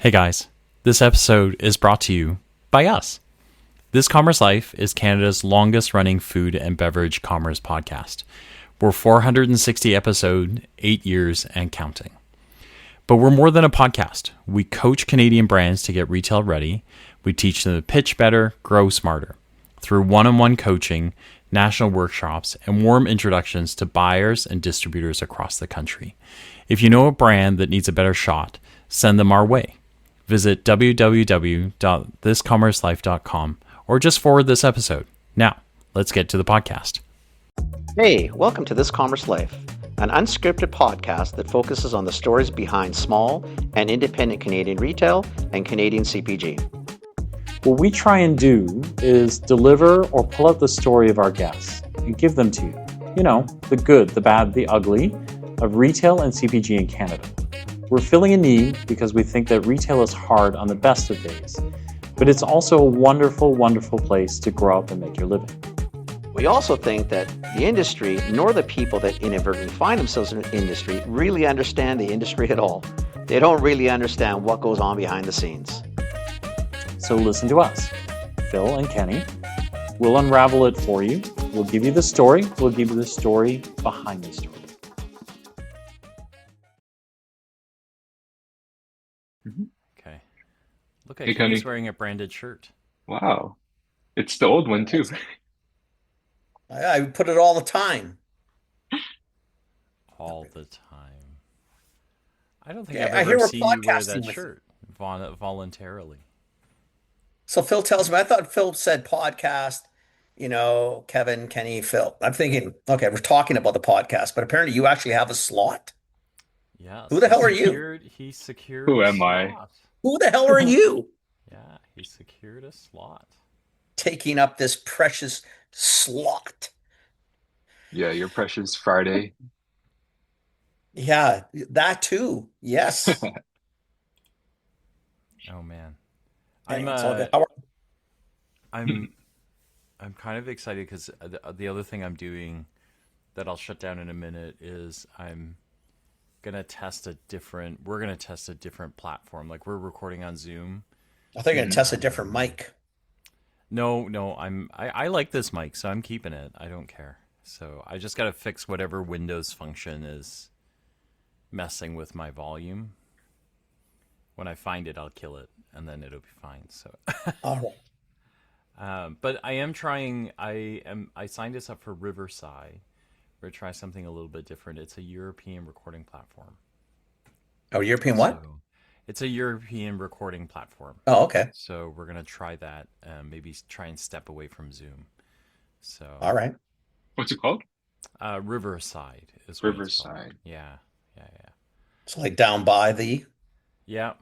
Hey guys, this episode is brought to you by us. This Commerce Life is Canada's longest running food and beverage commerce podcast. We're 460 episodes, 8 years and counting. But we're more than a podcast. We coach Canadian brands to get retail ready. We teach them to pitch better, grow smarter. Through one-on-one coaching, national workshops, and warm introductions to buyers and distributors across the country. If you know a brand that needs a better shot, send them our way. Visit www.thiscommercelife.com or just forward this episode. Now, let's get to the podcast. Hey, welcome to This Commerce Life, an unscripted podcast that focuses on the stories behind small and independent Canadian retail and Canadian CPG. What we try and do is deliver or pull out the story of our guests and give them to you. You know, the good, the bad, the ugly of retail and CPG in Canada. We're filling a need because we think that retail is hard on the best of days, but it's also a wonderful, wonderful place to grow up and make your living. We also think that the industry, nor the people that inadvertently find themselves in the industry, really understand the industry at all. They don't really understand what goes on behind the scenes. So listen to us, Phil and Kenny. We'll unravel it for you. We'll give you the story. We'll give you the story behind the story. Okay. Look at Kenny's wearing a branded shirt. Wow. It's the old one too. I put it all the time. All the time. I don't think Yeah, I've I hear ever we're seen you wear podcasting that with- shirt voluntarily. So Phil tells me, I thought Phil said podcast, Kevin, Kenny, Phil. I'm thinking, okay, we're talking about the podcast, but apparently you actually have a slot. Yes. Who the hell are you? He secured Who a am I? slot. Who the hell are you Yeah, he secured a slot. taking up this precious slot? Yeah, your precious Friday. Yeah, that too. Yes. Oh man. Anyway, it's all good. How are- I'm kind of excited because the other thing I'm doing that I'll shut down in a minute is we're gonna test a different platform. Like we're recording on Zoom. I think I'm going to test a different mic. No, I like this mic, so I'm keeping it. I don't care. So I just gotta fix whatever Windows function is messing with my volume. When I find it, I'll kill it, and then it'll be fine. So, All right. but I am trying. I signed us up for Riverside. We're gonna try something a little bit different. It's a European recording platform. Oh, European what? So it's a European recording platform. Oh, okay. So we're gonna try that. Maybe try and step away from Zoom. So All right. What's it called? Riverside is what it's called. Riverside. Yeah. It's like down by the Yeah.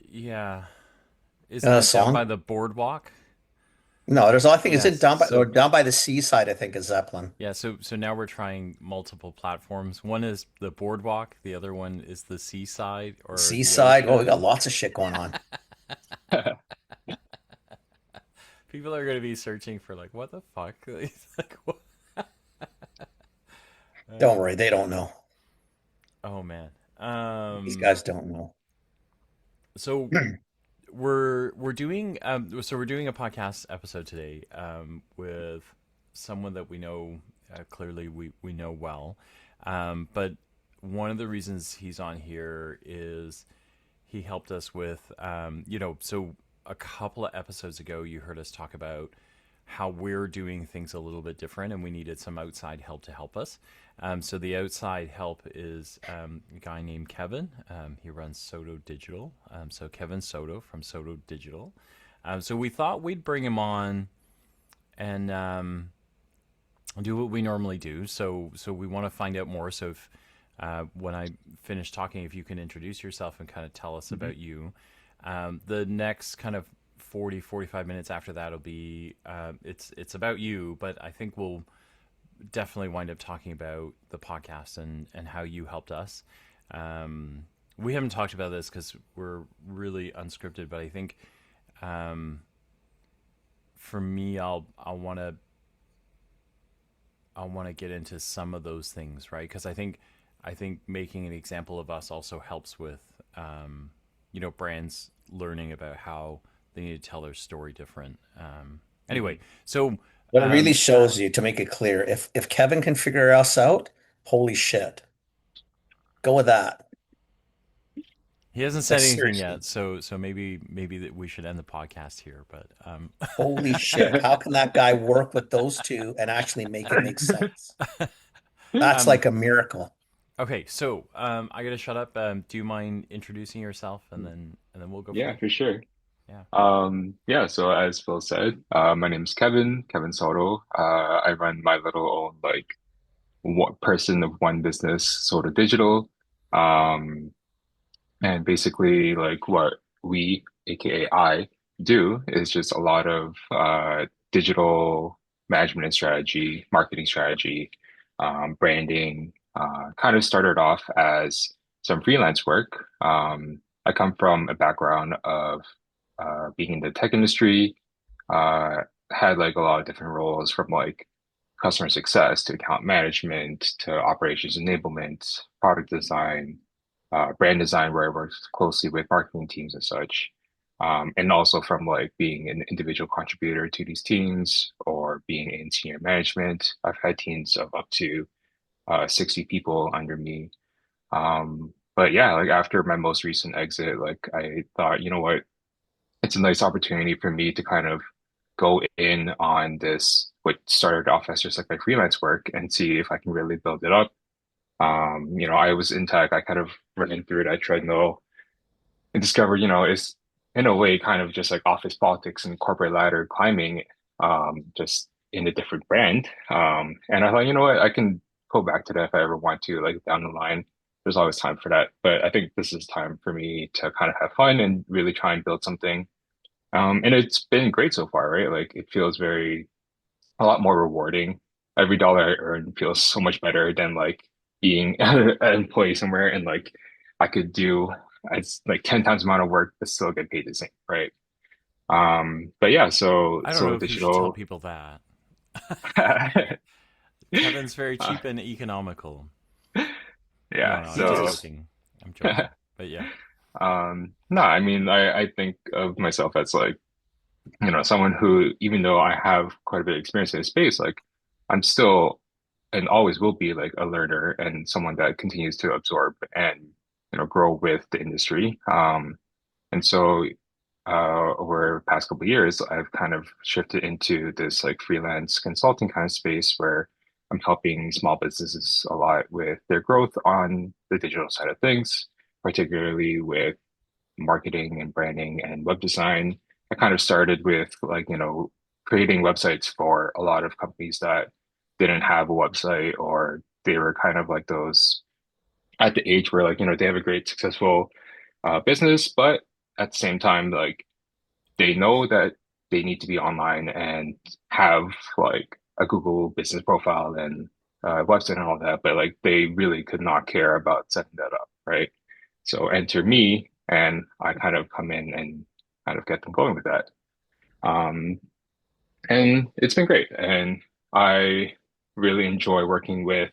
Yeah. Is A that song? down by the boardwalk? No, I think it's Yes, in down by so- down by the seaside, I think, is Zeppelin. Yeah, so now we're trying multiple platforms. One is the boardwalk, the other one is the seaside or the Seaside. Oh, we ocean. got lots of shit going on. People are going to be searching for like, what the fuck? Like, what? Don't worry, they don't know. Oh man. These guys don't know. So we're doing a podcast episode today with someone that we know clearly we know well, but one of the reasons he's on here is he helped us with so a couple of episodes ago you heard us talk about how we're doing things a little bit different and we needed some outside help to help us. So the outside help is a guy named Kevin. He runs Sotto Digital. So Kevin Sotto from Sotto Digital. So we thought we'd bring him on and do what we normally do. So we want to find out more. So if when I finish talking, if you can introduce yourself and kind of tell us about you. The next kind of 45 minutes after that will be it's about you, but I think we'll definitely wind up talking about the podcast and how you helped us. We haven't talked about this because we're really unscripted, but I think for me, I'll want to get into some of those things, right? Because I think making an example of us also helps with brands learning about how they need to tell their story different. Anyway, so What it really um, shows you, to make it clear, if Kevin can figure us out, holy shit. Go with that. he hasn't Like said anything seriously. yet, so maybe that we should end the podcast here. But Holy shit. How can that guy work with those two and actually make it make sense? That's um, like a miracle. okay, so I gotta shut up. Do you mind introducing yourself, and then we'll go from Yeah, there? for sure. Yeah. Yeah, so as Phil said, my name's Kevin Sotto. I run my little own like one person of one business, Sotto Digital. Um, And basically, like what we, aka I, do is just a lot of digital management and strategy, marketing strategy, branding. Kind of started off as some freelance work. I come from a background of being in the tech industry, uh, had like a lot of different roles from like customer success to account management to operations enablement, product design, brand design, where I worked closely with marketing teams and such. And also from like being an individual contributor to these teams or being in senior management. I've had teams of up to 60 people under me. But yeah, like after my most recent exit, like I thought, you know what, it's a nice opportunity for me to kind of go in on this, what started off as just like my freelance work and see if I can really build it up. I was in tech, I kind of ran through that treadmill and discovered, it's in a way kind of just like office politics and corporate ladder climbing, just in a different brand. And I thought, you know what, I can go back to that if I ever want to, like down the line. There's always time for that. But I think this is time for me to kind of have fun and really try and build something and it's been great so far, right? Like it feels a lot more rewarding. Every dollar I earn feels so much better than like being an employee somewhere and like I could do it's like 10 times the amount of work but still get paid the same, right? But yeah, I don't so know if you should tell digital. people that. uh, Kevin's very cheap and economical. No, yeah, no, I'm just so joking. I'm joking. But yeah. no, I mean I think of myself as like someone who, even though I have quite a bit of experience in the space, like I'm still and always will be like a learner and someone that continues to absorb and, grow with the industry. And so, over the past couple of years, I've kind of shifted into this like freelance consulting kind of space where I'm helping small businesses a lot with their growth on the digital side of things, particularly with marketing and branding and web design. I kind of started with like, creating websites for a lot of companies that didn't have a website or they were kind of like those at the age where like, they have a great successful business, but at the same time, like they know that they need to be online and have like a Google business profile and website and all that, but like they really could not care about setting that up, right? So enter me, and I kind of come in and kind of get them going with that. Um, and it's been great. And I really enjoy working with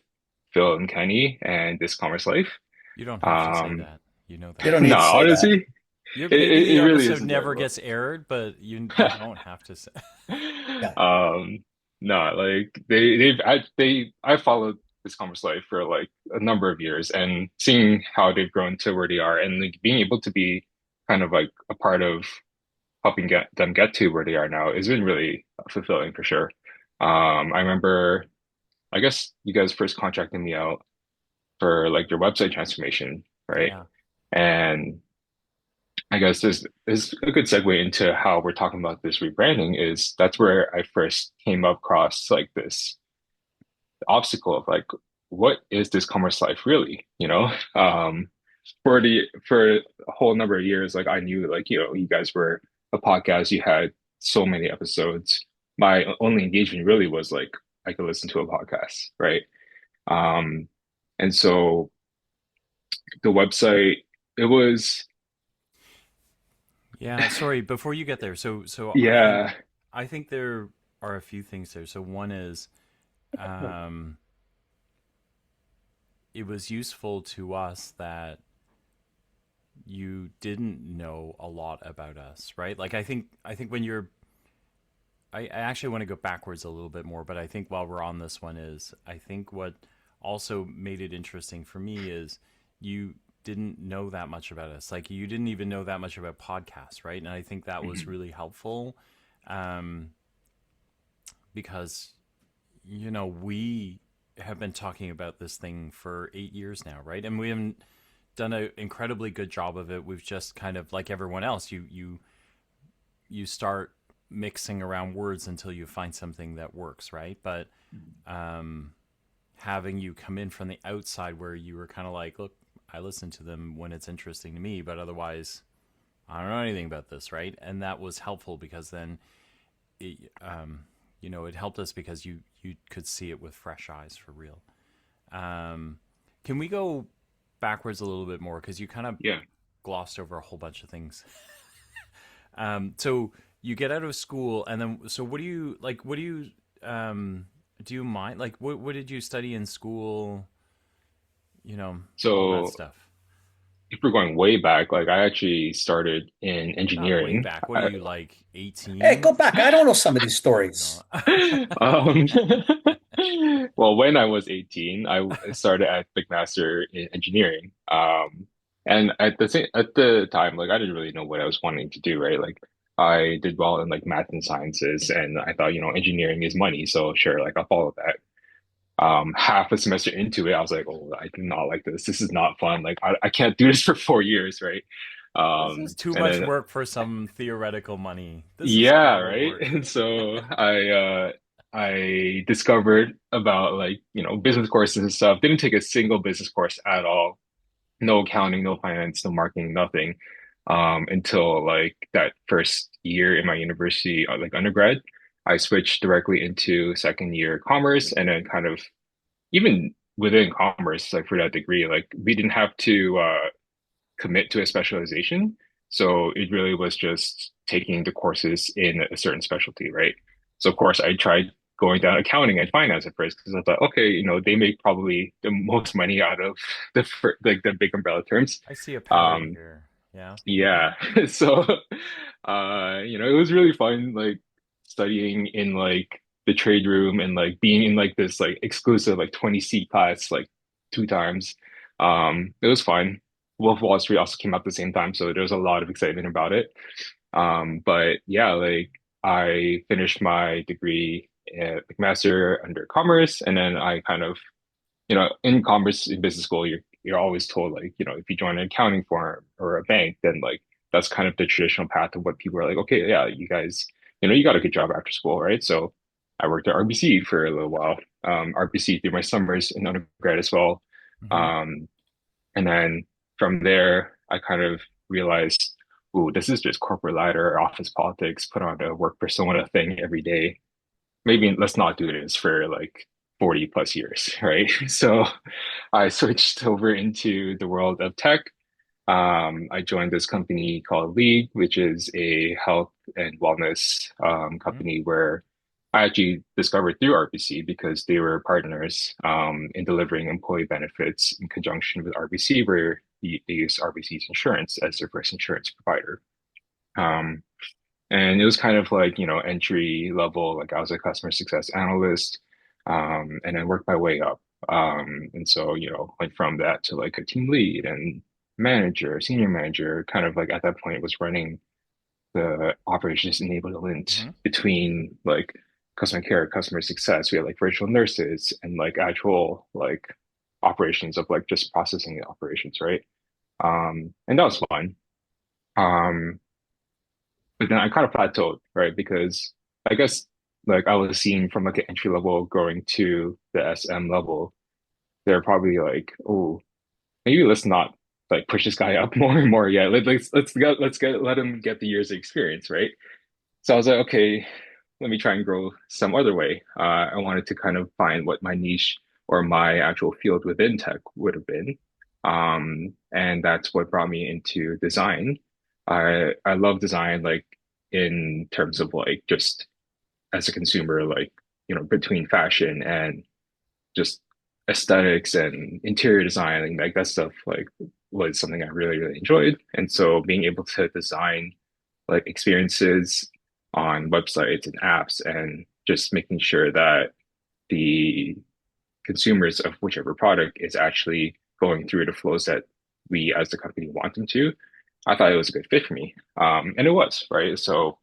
Phil and Kenny and this Commerce Life. You don't have to say Um, that. You know You that. don't no, need to say that. honestly, Maybe the it really episode is never enjoyable. gets aired, but you don't have to say. Yeah. Um, no, like I followed this Commerce Life for like a number of years and seeing how they've grown to where they are and like being able to be kind of like a part of helping get them get to where they are now has been really fulfilling for sure. I remember, I guess you guys first contracted me out for like your website transformation, right? Yeah. And I guess this is a good segue into how we're talking about this rebranding is that's where I first came across like this obstacle of like, what is this commerce life really? For a whole number of years, like I knew like, you guys were a podcast, you had so many episodes. My only engagement really was like I could listen to a podcast, right? Um, and so the website, it was, Yeah, sorry, before you get there. So I think yeah, there are a few things there. So one is um it was useful to us that you didn't know a lot about us, right? Like I think when you're I actually want to go backwards a little bit more, but I think while we're on this one is I think what also made it interesting for me is you didn't know that much about us. Like you didn't even know that much about podcasts, right? And I think that was Mhm. really helpful, um, because we have been talking about this thing for 8 years now, right? And we haven't done an incredibly good job of it. We've just kind of like everyone else, you start mixing around words until you find something that works, right? But um, having you come in from the outside where you were kind of like, look, I listen to them when it's interesting to me, but otherwise, I don't know anything about this, right? And that was helpful because then, it helped us because you could see it with fresh eyes for real. Um, can we go backwards a little bit more because you kind of Yeah. glossed over a whole bunch of things. So you get out of school, and then so what do you like? What do you mind? Like, what did you study in school? All that So stuff. if we're going way back, like I actually started in Not way engineering. back. What are you like? Hey, 18? go back. I don't know some of these stories. No. Um, well, when I was 18, I started at McMaster in engineering. And at the time, like I didn't really know what I was wanting to do, right? Like I did well in like math and sciences, and I thought, engineering is money, so sure, like I'll follow that. Half a semester into it, I was like, oh, I do not like this. This is not fun. Like I can't do this for 4 years, right? This is too And much then work for some theoretical money. This is a yeah, lot of right. work. And so I discovered about like, business courses and stuff. Didn't take a single business course at all. No accounting, no finance, no marketing, nothing. Until like that first year in my university, like undergrad, I switched directly into second year commerce and then kind of even within commerce, like for that degree, like we didn't have to commit to a specialization. So it really was just taking the courses in a certain specialty, right? So of course I tried going down accounting and finance at first because I thought, okay, they make probably the most money out of like the big umbrella terms. I see a pattern Um, here. Yeah. yeah. So, it was really fun, like studying in like the trade room and like being in like this like exclusive like 20 seat class like two times. It was fun. Wolf of Wall Street also came out at the same time, so there was a lot of excitement about it. But yeah, like I finished my degree at McMaster under commerce, and then I kind of in commerce in business school, you're always told like, if you join an accounting firm or a bank, then like that's kind of the traditional path of what people are like, okay, yeah, you guys, you got a good job after school, right? So I worked at RBC for a little while. RBC through my summers in undergrad as well. Hmm. Um, and then from there, I kind of realized, ooh, this is just corporate ladder, office politics, put on a work persona thing every day. Maybe let's not do this for like 40 plus years, right? So I switched over into the world of tech. I joined this company called League, which is a health and wellness Hmm. company where I actually discovered through RBC because they were partners in delivering employee benefits in conjunction with RBC, where they use RBC's insurance as their first insurance provider. Um, and it was kind of like, entry level, like I was a customer success analyst, and then worked my way up. And so, went from that to like a team lead and manager, senior manager, kind of like at that point was running the operations enablement Hmm. between like customer care, customer success. We had like virtual nurses and like actual like operations of like just processing the operations, right? And that was fun. Um, but then I kind of plateaued, right? Because I guess like I was seeing from like an entry level growing to the SM level, they're probably like, oh, maybe let's not like push this guy up more and more yet. Let him get the years of experience, right? So I was like, okay, let me try and grow some other way. I wanted to kind of find what my niche or my actual field within tech would have been. And that's what brought me into design. I love design, like in terms of like just as a consumer, like, between fashion and just aesthetics and interior design, like that stuff, like was something I really, really enjoyed. And so being able to design like experiences on websites and apps and just making sure that the consumers of whichever product is actually going through the flows that we as the company want them to, I thought it was a good fit for me. And it was, right? So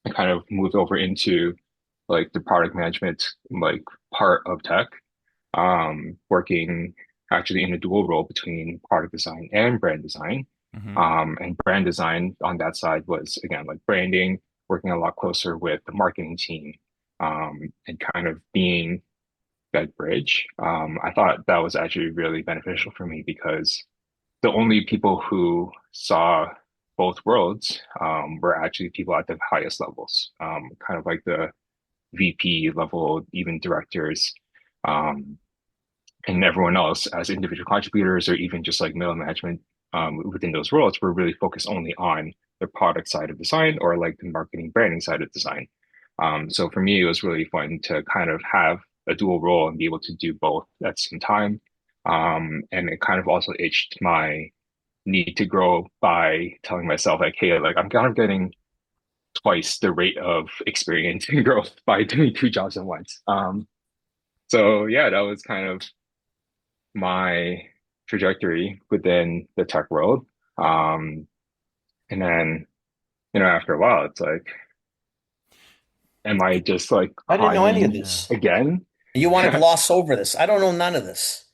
I kind of moved over into like the product management like part of tech, working actually in a dual role between product design and brand design. Mm-hmm. And brand design on that side was again like branding, working a lot closer with the marketing team, and kind of being that bridge. I thought that was actually really beneficial for me because the only people who saw both worlds were actually people at the highest levels, kind of like the VP level, even directors, um, and everyone else as individual contributors or even just like middle management within those roles were really focused only on the product side of design or like the marketing branding side of design. So for me, it was really fun to kind of have a dual role and be able to do both at the same time. And it kind of also itched my need to grow by telling myself like, hey, like I'm kind of getting twice the rate of experience and growth by doing two jobs at once. So yeah, that was kind of my trajectory within the tech world. Um, and then, after a while, it's like, am I just like I didn't know any of climbing Yeah. this. again? You want to gloss over this. I don't know none of this.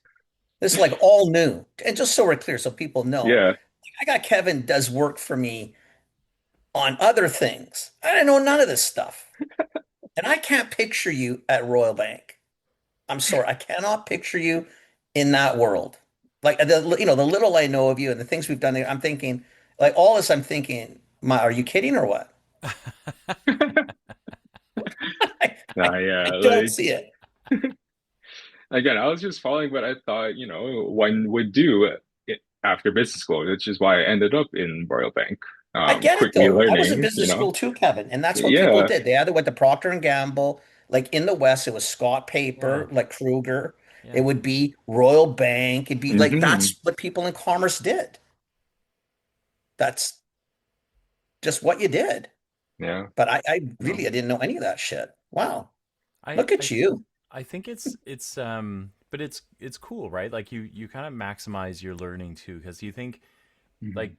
This is like all new. And just so we're clear, so people know, Yeah. I got Kevin does work for me on other things. I didn't know none of this stuff. And I can't picture you at Royal Bank. I'm sorry, I cannot picture you in that world. Like the little I know of you and the things we've done there, I'm thinking, like all this, I'm thinking, are you kidding or what? I, Nah, yeah, I don't like see it. again, I was just following what I thought, one would do after business school, which is why I ended up in Royal Bank, I get it quickly though. I was in learning, business school too, Kevin, and that's what people Yeah. did. They either went to Procter and Gamble, like in the West, it was Scott Yeah. Paper, like Kruger. It Yeah. would be Royal Bank. It'd be like Hmm. that's what people in commerce did. That's just what you did. Yeah. But I No. really I didn't know any of that shit. Wow. I Look at I you. I think it's but it's cool, right? Like you kind of maximize your learning too, because you think like Mhm.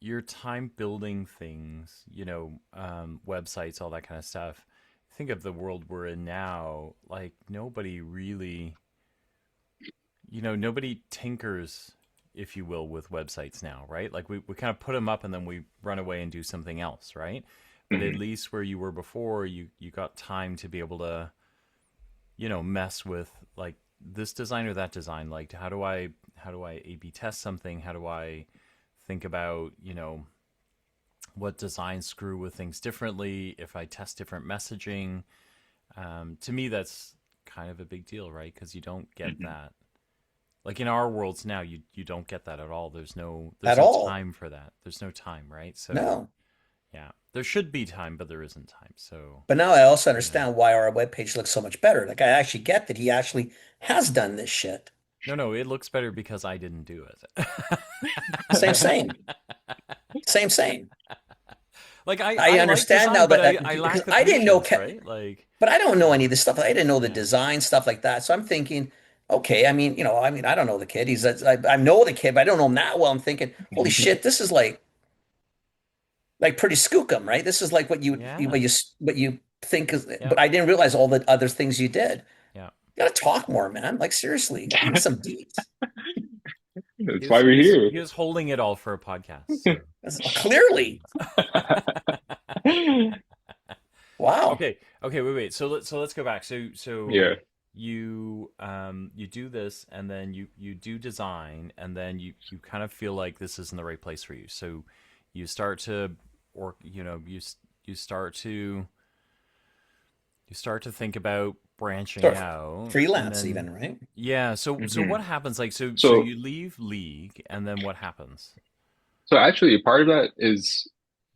your time building things, websites, all that kind of stuff. Think of the world we're in now. Like nobody really, nobody tinkers, if you will, with websites now, right? Like we kind of put them up and then we run away and do something else, right? But at Mhm. least where you were before, you got time to be able to, mess with like this design or that design. Like how do I A/B test something? How do I think about, what designs screw with things differently if I test different messaging? To me, that's kind of a big deal, right? Because you don't get Mhm. that. Like in our worlds now, you don't get that at all. There's At no all. time for that. There's no time, right? So No. yeah, there should be time, but there isn't time. So But now I also yeah, understand why our webpage looks so much better. Like I actually get that he actually has done this shit. no, it looks better because I didn't do it. Same, same. Same, same. Like I I like understand design, now but that I because lack the I didn't know, patience, right? Like but I don't know yeah, any of this stuff. I didn't know the yeah, design stuff like that. So I'm thinking, okay, I don't know the kid. I know the kid, but I don't know him that well. I'm thinking, holy shit, this is like pretty skookum, right? This is like yeah, what you think is, yeah, but I didn't realize all the other things you did. yeah. You gotta talk more, man. Like seriously, give me some deets. That's He why was we're he was here. he was holding it all for a podcast. So Clearly, wow. okay, okay, wait. So let's go back. So Yeah. you do this, and then you do design, and then you kind of feel like this isn't the right place for you. So you start to, or you start to think about branching Sort of out, and freelance, then even, right? yeah. So Hmm. what happens? Like so So, you leave League, and then what happens? so actually, part of that is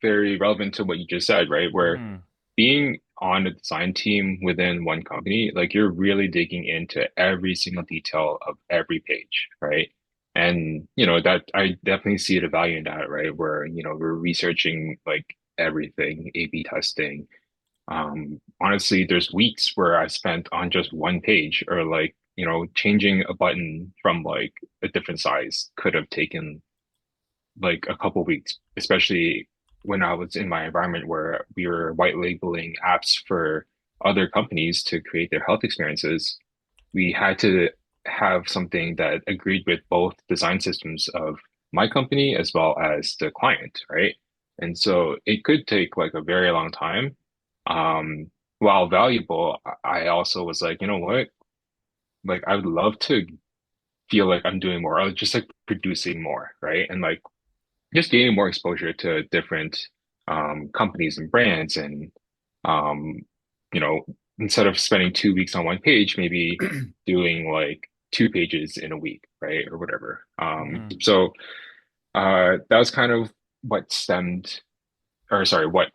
very relevant to what you just said, right? Where Mm-hmm. being on a design team within one company, like you're really digging into every single detail of every page, right? And that I definitely see the value in that, right? Where we're researching like everything, A/B testing. Honestly, there's weeks where I spent on just one page, or like changing a button from like a different size could have taken like a couple weeks, especially when I was in my environment where we were white labeling apps for other companies to create their health experiences. We had to have something that agreed with both design systems of my company as well as the client, right? And so it could take like a very long time. Um, while valuable, I also was like, you know what? Like I would love to feel like I'm doing more. I was just like producing more, right? And like just gaining more exposure to different companies and brands, and um, you know, instead of spending 2 weeks on one page, maybe doing like 2 pages in a week, right, or whatever. Hmm. So that was kind of what what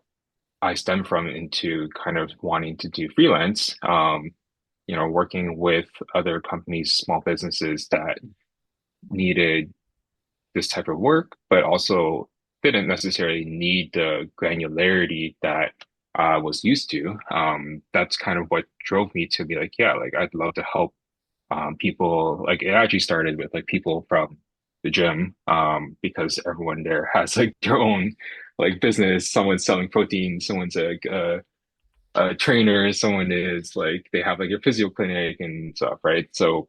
I stemmed from into kind of wanting to do freelance. Working with other companies, small businesses that needed this type of work, but also didn't necessarily need the granularity that I was used to. That's kind of what drove me to be like, yeah, like I'd love to help people. Like it actually started with like people from the gym, because everyone there has like their own like business. Someone's selling protein, someone's a trainer, someone is like they have like a physio clinic and stuff, right? So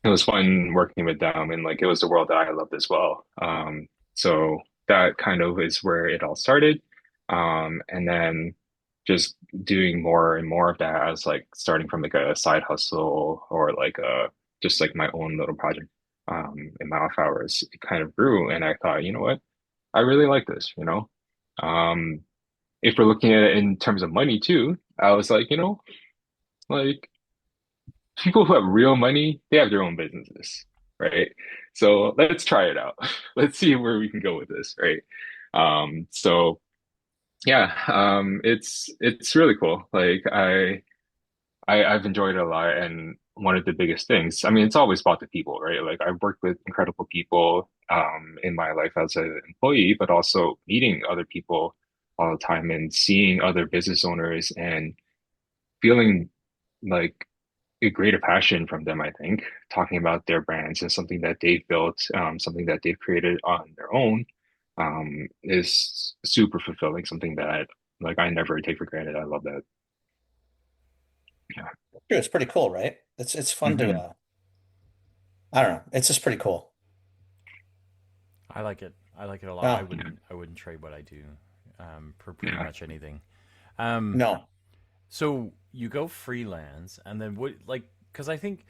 it was fun working with them, and like it was the world that I loved as well. So that kind of is where it all started. And then just doing more and more of that as like starting from like a side hustle or like just like my own little project in my off hours, it kind of grew. And I thought, you know what? I really like this. Um, if we're looking at it in terms of money too, I was like, like people who have real money, they have their own businesses, right? So let's try it out. Let's see where we can go with this, right? So yeah, it's really cool. Like I've enjoyed it a lot, and one of the biggest things, I mean, it's always about the people, right? Like I've worked with incredible people in my life as an employee, but also meeting other people all the time and seeing other business owners and feeling like a greater passion from them, I think, talking about their brands and something that they've built, something that they've created on their own, is super fulfilling, something that like I never take for granted. I love that. Yeah. Sure, it's pretty cool, right? It's fun to Hmm. I don't know. It's just pretty cool. I like it. I like it a lot. I Oh, wouldn't. I wouldn't trade what I do for pretty Yeah. much anything. Um, no. so you go freelance, and then what? Like, because I think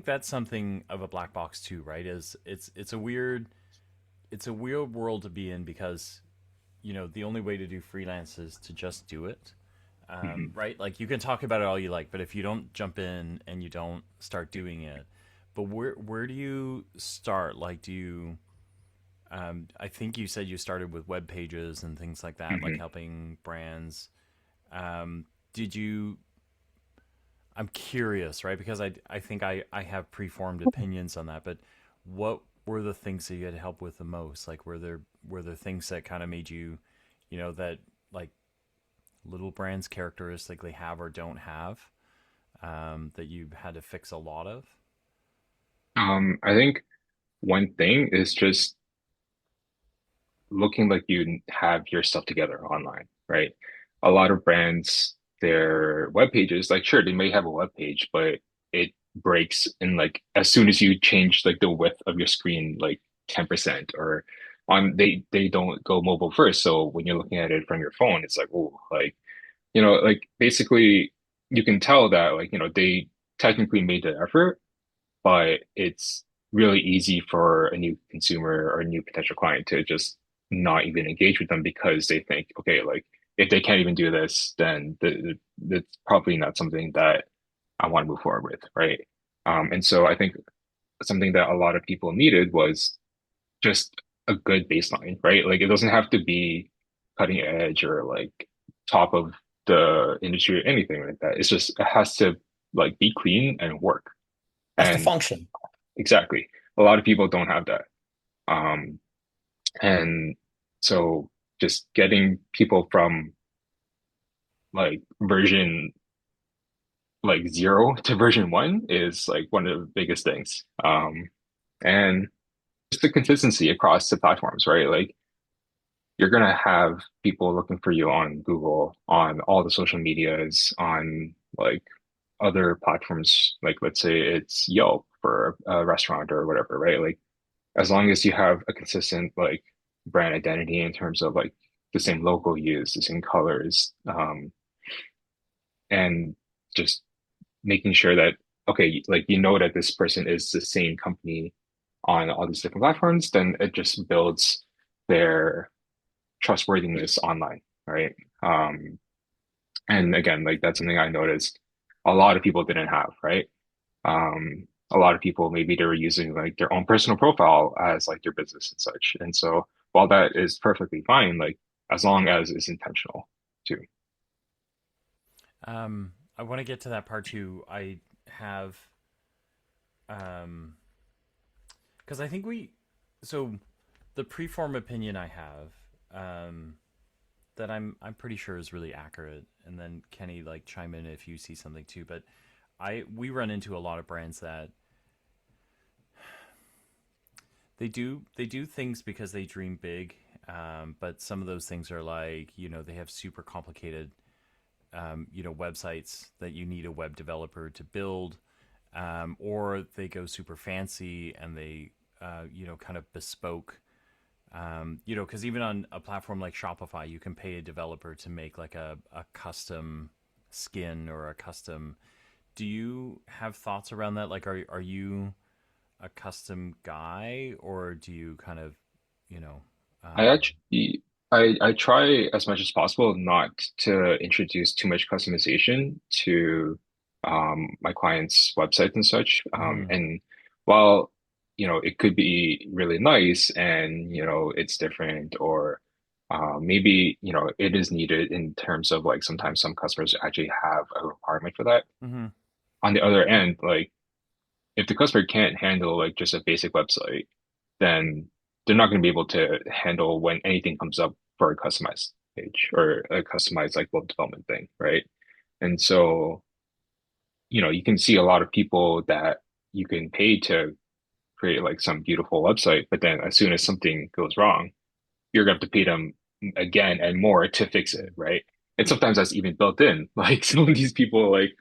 that's something of a black box too, right? Is it's a weird world to be in because the only way to do freelance is to just do it, Hmm. right? Like you can talk about it all you like, but if you don't jump in and you don't start doing it, but where do you start? Like, do you? I think you said you started with web pages and things like that, like Hmm. helping brands. Did you? I'm curious, right? Because I think I have preformed opinions on that, but what were the things that you had help with the most? Like, were there things that kind of made you, that like little brands characteristically have or don't have, that you had to fix a lot of? I think one thing is just looking like you have your stuff together online, right? A lot of brands, their web pages, like sure, they may have a web page, but it breaks in like as soon as you change like the width of your screen like 10%, or on they don't go mobile first. So when you're looking at it from your phone, it's like, oh, like, like basically you can tell that like, they technically made the effort, but it's really easy for a new consumer or a new potential client to just not even engage with them because they think, okay, like if they can't even do this, then that's probably not something that I want to move forward with, right? And so I think something that a lot of people needed was just a good baseline, right? Like it doesn't have to be cutting edge or like top of the industry or anything like that. It's just it has to like be clean and work. Has to And function. exactly, a lot of people don't have that. Um, and so just getting people from like version like zero to version one is like one of the biggest things. And just the consistency across the platforms, right? Like you're gonna have people looking for you on Google, on all the social medias, on like other platforms, like let's say it's Yelp for a restaurant or whatever, right? Like as long as you have a consistent like brand identity in terms of like the same logo used, the same colors, and just making sure that okay, like you know that this person is the same company on all these different platforms, then it just builds their trustworthiness online, right? And again, like that's something I noticed a lot of people didn't have, right? A lot of people maybe they were using like their own personal profile as like their business and such. And so while that is perfectly fine, like as long as it's intentional too. I want to get to that part too. I have, um, because I think so the preform opinion I have, that I'm pretty sure is really accurate, and then Kenny like chime in if you see something too. But we run into a lot of brands that they do things because they dream big, but some of those things are like they have super complicated websites that you need a web developer to build, or they go super fancy and they kind of bespoke. Because even on a platform like Shopify, you can pay a developer to make like a custom skin or a custom. Do you have thoughts around that? Like, are you a custom guy, or do you kind of, you know, I um, actually I try as much as possible not to introduce too much customization to my clients' websites and such. mhm, And while it could be really nice and it's different or maybe it is needed in terms of like sometimes some customers actually have a requirement for that. mhm, On the other end, like if the customer can't handle like just a basic website, then they're not going to be able to handle when anything comes up for a customized page or a customized like web development thing, right? And so, you can see a lot of people that you can pay to create like some beautiful website, but then as soon as something goes wrong, you're going to have to pay them again and more to fix it, right? And sometimes that's even built in. Like some of these people like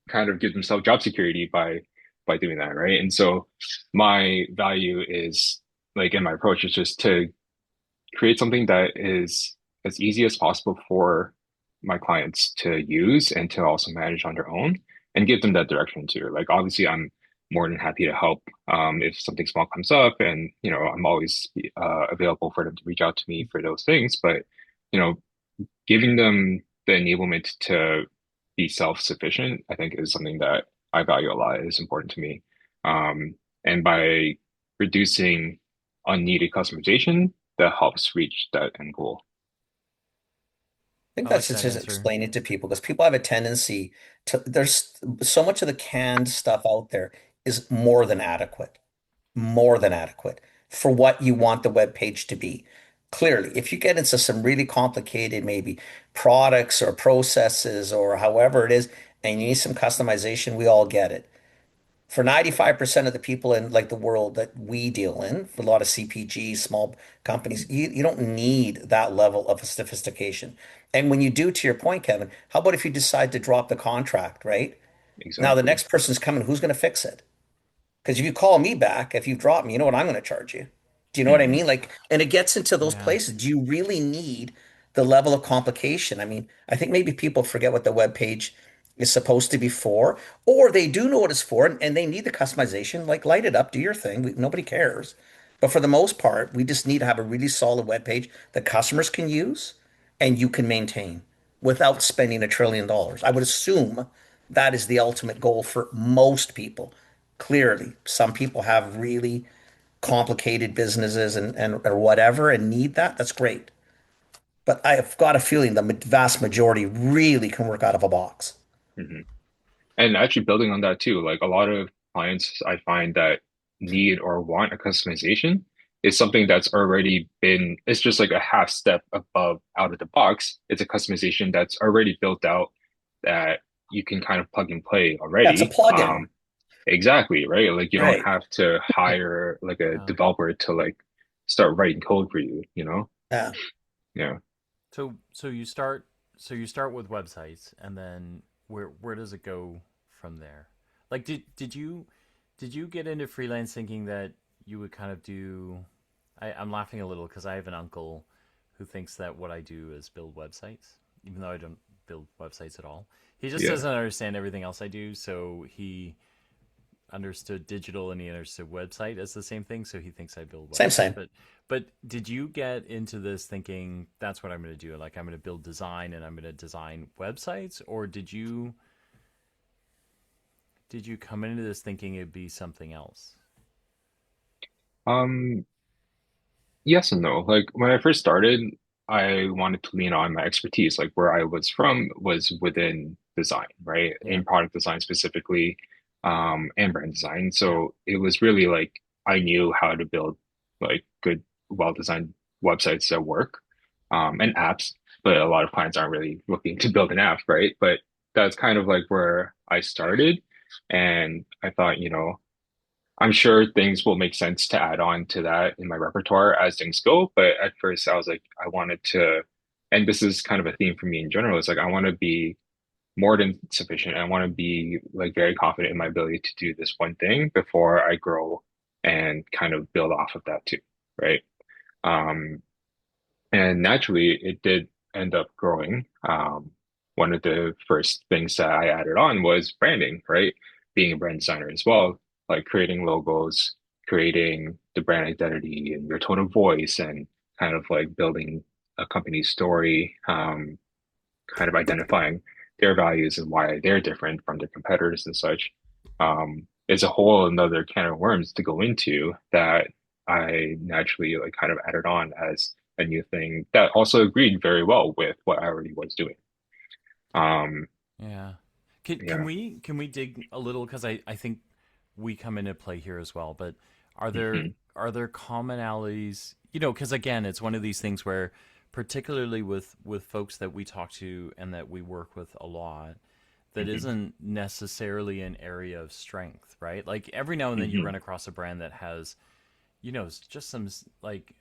kind of give themselves job security by doing that, right? And so my value is like in my approach is just to create something that is as easy as possible for my clients to use and to also manage on their own and give them that direction too. Like obviously I'm more than happy to help if something small comes up and I'm always available for them to reach out to me for those things. But you know, giving them the enablement to be self-sufficient, I think is something that I value a lot. Is important to me. And by reducing unneeded customization, that helps reach that end goal. I think I like that's that just answer. explaining to people because people have a tendency there's so much of the canned stuff out there is more than adequate, more than adequate for what you want the web page to be. Clearly, if you get into some really complicated, maybe products or processes or however it is, and you need some customization, we all get it. For 95% of the people in like the world that we deal in, for a lot of CPG, small companies, you don't need that level of sophistication. And when you do, to your point, Kevin, how about if you decide to drop the contract, right? Now the Exactly. next person's coming, who's going to fix it? Because if you call me back, if you drop me, you know what I'm going to charge you. Do you know what I Hmm. mean? Like, and it gets into those Yeah. places. Do you really need the level of complication? I mean, I think maybe people forget what the web page is supposed to be for, or they do know what it's for, and they need the customization. Like, light it up, do your thing. Nobody cares. But for the most part, we just need to have a really solid web page that customers can use and you can maintain without spending $1 trillion. I would assume that is the ultimate goal for most people. Clearly, some people have really complicated businesses and or whatever and need that. That's great. but I've got a feeling the vast majority really can work out of a box. Hmm. And actually building on that too, like a lot of clients I find that need or want a customization is something that's already been, it's just like a half step above out of the box. It's a customization that's already built out that you can kind of plug and play Yeah, it's a already. plugin, Exactly, right? Like you don't right? have to hire like a Yeah. developer to like start writing code for you, you know? Yeah. Yeah. So you start with websites, and then where does it go from there? Like did you get into freelance thinking that you would kind of do? I'm laughing a little because I have an uncle who thinks that what I do is build websites, even though I don't build websites at all. He just Yeah. doesn't understand everything else I do, so he understood digital and he understood website as the same thing, so he thinks I build Same, websites. same. But did you get into this thinking that's what I'm going to do? Like I'm going to build design and I'm going to design websites, or did you come into this thinking it'd be something else? Um, Yes and no. Like when I first started, I wanted to lean on my expertise. Like where I was from was within design, right? Yeah, In product design specifically, and brand design. yeah, So it was really like I knew how to build like good, well-designed websites that work, and apps. But a lot of clients aren't really looking to build an app, right? But that's kind of like where I started. And I thought, I'm sure things will make sense to add on to that in my repertoire as things go. But at first, I was like, I wanted to, and this is kind of a theme for me in general. It's like, I want to be more than sufficient. I want to be like very confident in my ability to do this one thing before I grow and kind of build off of that too. Right. Um, and naturally, it did end up growing. One of the first things that I added on was branding, right? Being a brand designer as well, like creating logos, creating the brand identity and your tone of voice, and kind of like building a company story, kind of identifying their values and why they're different from their competitors and such. Is a whole another can of worms to go into that I naturally like kind of added on as a new thing that also agreed very well with what I already was doing. Um, yeah. Can yeah. we dig a little, because I think we come into play here as well. But are there Hmm. are there commonalities? Because again, it's one of these things where, particularly with folks that we talk to and that we work with a lot, that Hmm. isn't necessarily an area of strength, right? Like every now and then you Hmm. run across a brand that has, just some like,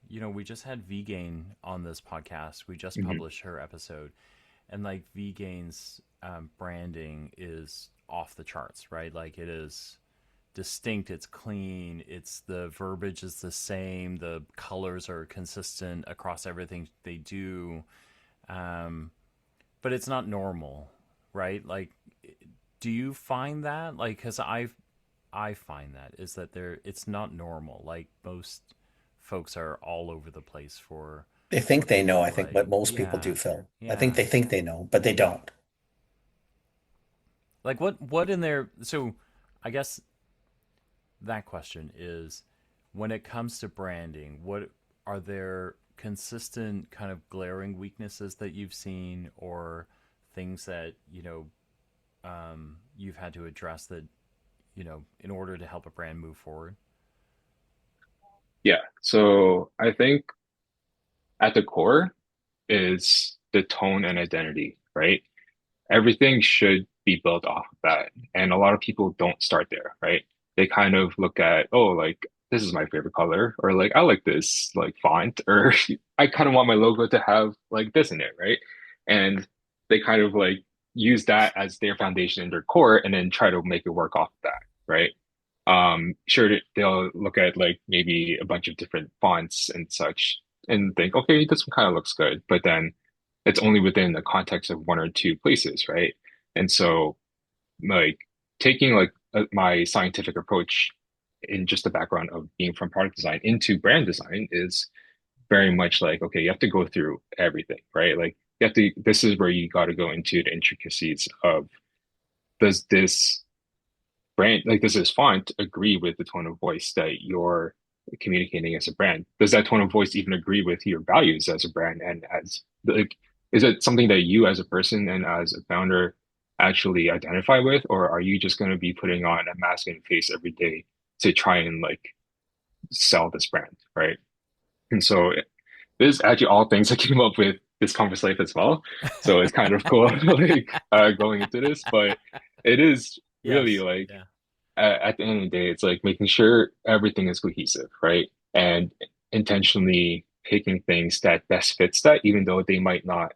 we just had V-Gain on this podcast. We just Hmm. published her episode, and like V-Gain's branding is off the charts, right? Like it is distinct, it's clean, it's the verbiage is the same, the colors are consistent across everything they do. Um, but it's not normal, right? Like, do you find that? Like, because I find that is that it's not normal. Like most folks are all over the place for They think they know, I think, like, what most people yeah, do, Phil. I think yeah. they think they know, but they don't. Like what in there? So, I guess that question is, when it comes to branding, what are there consistent kind of glaring weaknesses that you've seen, or things that you've had to address that in order to help a brand move forward? Yeah. So I think at the core is the tone and identity, right? Everything should be built off of that. And a lot of people don't start there, right? They kind of look at, oh, like this is my favorite color, or like I like this like font, or I kind of want my logo to have like this in it, right? And they kind of like use that as their foundation and their core and then try to make it work off of that, right? Sure, they'll look at like maybe a bunch of different fonts and such and think, okay, this one kind of looks good, but then it's only within the context of one or two places, right? And so, like, taking like my scientific approach in just the background of being from product design into brand design is very much like, okay, you have to go through everything, right? Like, you have to, this is where you got to go into the intricacies of, does this brand, like, does this font agree with the tone of voice that you're communicating as a brand? Does that tone of voice even agree with your values as a brand? And as like, is it something that you as a person and as a founder actually identify with, or are you just going to be putting on a mask and face every day to try and like sell this brand, right? And so this is actually all things I came up with this conference life as well. So it's kind of cool like going into this, but it is really Yes. like Yeah. at the end of the day, it's like making sure everything is cohesive, right? And intentionally picking things that best fits that, even though they might not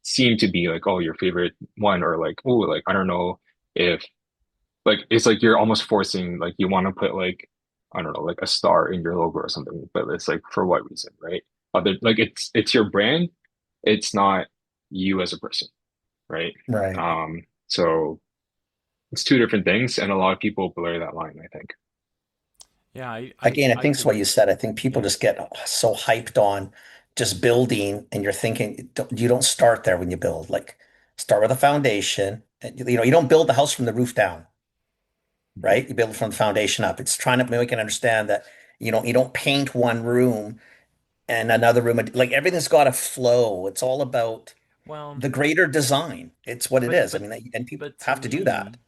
seem to be like, oh, your favorite one, or like, oh, like I don't know if like it's like you're almost forcing like you want to put like I don't know like a star in your logo or something, but it's like for what reason, right? Other like it's your brand, it's not you as a person, right? Right. So it's two different things, and a lot of people blur that line, I think. Yeah. Again, I I think it's could. what you said. I think people Yeah. just get so hyped on just building, and you're thinking you don't start there when you build. Like, start with a foundation. And, you don't build the house from the roof down, Mhm. right? You build it from the foundation up. It's trying to make it understand that you don't paint one room and another room. Like, everything's got to flow. It's all about Well, the greater design. It's what it but is. I but mean, and people but to have to do that. me,